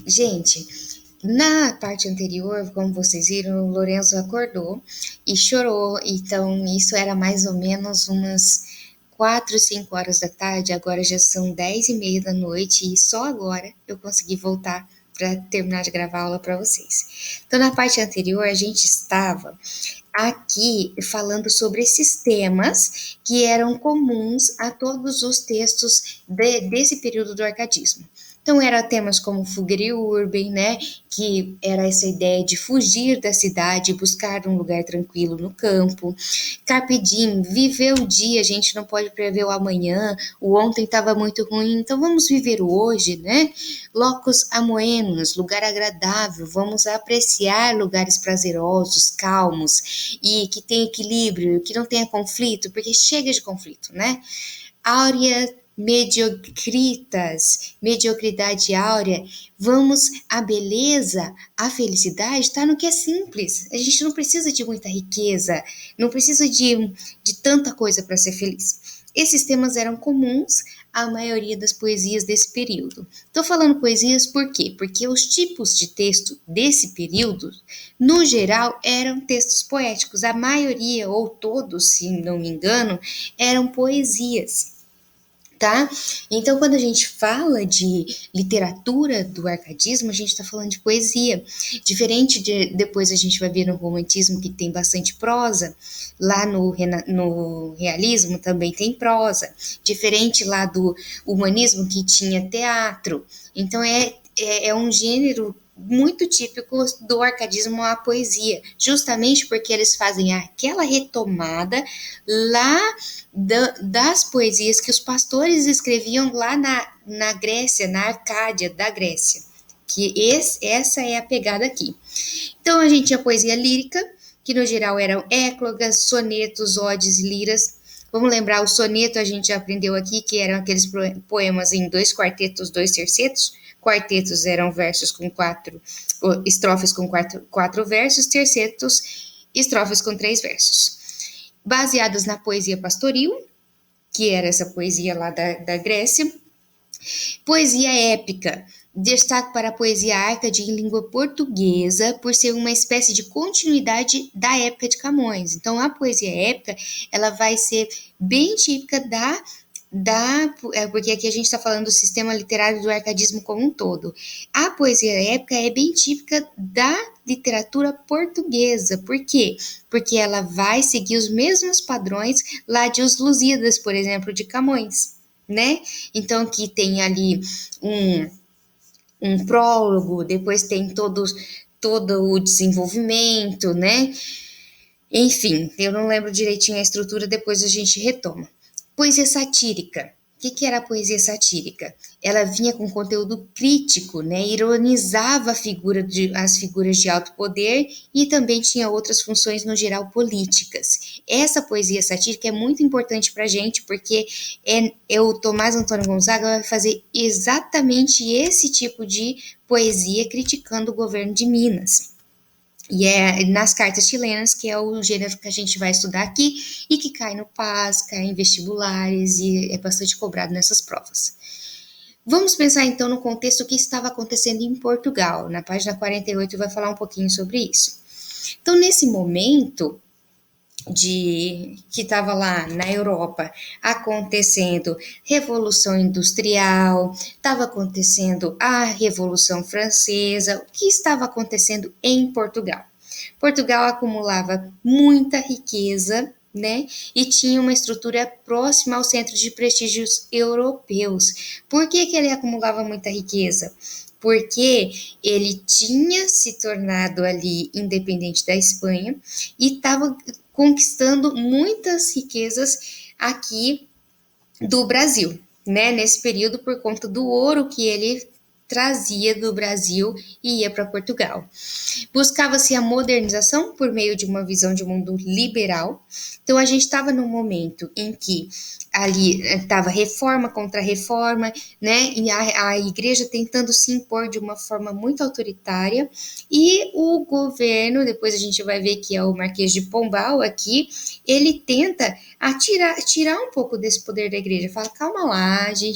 Gente, na parte anterior, como vocês viram, o Lorenzo acordou e chorou. Então, isso era mais ou menos umas 4, 5 horas da tarde. Agora já são 10h30 da noite e só agora eu consegui voltar para terminar de gravar a aula para vocês. Então, na parte anterior, a gente estava aqui falando sobre esses temas que eram comuns a todos os textos desse período do arcadismo. Então, eram temas como fuga e urbe, né? Que era essa ideia de fugir da cidade, buscar um lugar tranquilo no campo. Carpe diem, viver o dia, a gente não pode prever o amanhã, o ontem estava muito ruim, então vamos viver o hoje, né? Locus amoenos, lugar agradável, vamos apreciar lugares prazerosos, calmos e que tem equilíbrio, que não tenha conflito, porque chega de conflito, né? Áurea mediocritas, mediocridade áurea, vamos, a beleza, a felicidade está no que é simples. A gente não precisa de muita riqueza, não precisa de tanta coisa para ser feliz. Esses temas eram comuns à maioria das poesias desse período. Estou falando poesias por quê? Porque os tipos de texto desse período, no geral, eram textos poéticos. A maioria, ou todos, se não me engano, eram poesias. Tá? Então, quando a gente fala de literatura do arcadismo, a gente está falando de poesia. Diferente de depois a gente vai ver no romantismo que tem bastante prosa, lá no realismo também tem prosa. Diferente lá do humanismo que tinha teatro. Então, é um gênero muito típico do arcadismo a poesia, justamente porque eles fazem aquela retomada lá das poesias que os pastores escreviam lá na Grécia, na Arcádia da Grécia, que essa é a pegada aqui. Então a gente tinha poesia lírica, que no geral eram éclogas, sonetos, odes e liras. Vamos lembrar, o soneto a gente já aprendeu aqui, que eram aqueles poemas em 2 quartetos, 2 tercetos. Quartetos eram versos com 4, estrofes com 4 versos, tercetos, estrofes com 3 versos. Baseadas na poesia pastoril, que era essa poesia lá da Grécia. Poesia épica. Destaque para a poesia ácade em língua portuguesa, por ser uma espécie de continuidade da época de Camões. Então, a poesia épica, ela vai ser bem típica porque aqui a gente está falando do sistema literário do arcadismo como um todo. A poesia épica é bem típica da literatura portuguesa. Por quê? Porque ela vai seguir os mesmos padrões lá de Os Lusíadas, por exemplo, de Camões, né? Então, que tem ali um prólogo, depois tem todo o desenvolvimento, né? Enfim, eu não lembro direitinho a estrutura, depois a gente retoma. Poesia satírica. O que era a poesia satírica? Ela vinha com conteúdo crítico, né? Ironizava as figuras de alto poder e também tinha outras funções, no geral, políticas. Essa poesia satírica é muito importante para a gente, porque o Tomás Antônio Gonzaga vai fazer exatamente esse tipo de poesia criticando o governo de Minas. E é nas cartas chilenas, que é o gênero que a gente vai estudar aqui e que cai no PAS, cai em vestibulares e é bastante cobrado nessas provas. Vamos pensar então no contexto que estava acontecendo em Portugal. Na página 48 vai falar um pouquinho sobre isso. Então, nesse momento que estava lá na Europa acontecendo Revolução Industrial, estava acontecendo a Revolução Francesa, o que estava acontecendo em Portugal? Portugal acumulava muita riqueza, né? E tinha uma estrutura próxima ao centro de prestígios europeus. Por que ele acumulava muita riqueza? Porque ele tinha se tornado ali independente da Espanha e estava conquistando muitas riquezas aqui do Brasil, né? Nesse período, por conta do ouro que ele trazia do Brasil e ia para Portugal. Buscava-se a modernização por meio de uma visão de mundo liberal. Então, a gente estava num momento em que ali estava reforma contra reforma, né? E a igreja tentando se impor de uma forma muito autoritária, e o governo, depois a gente vai ver que é o Marquês de Pombal aqui, ele tenta tirar um pouco desse poder da igreja. Fala, calma lá, gente.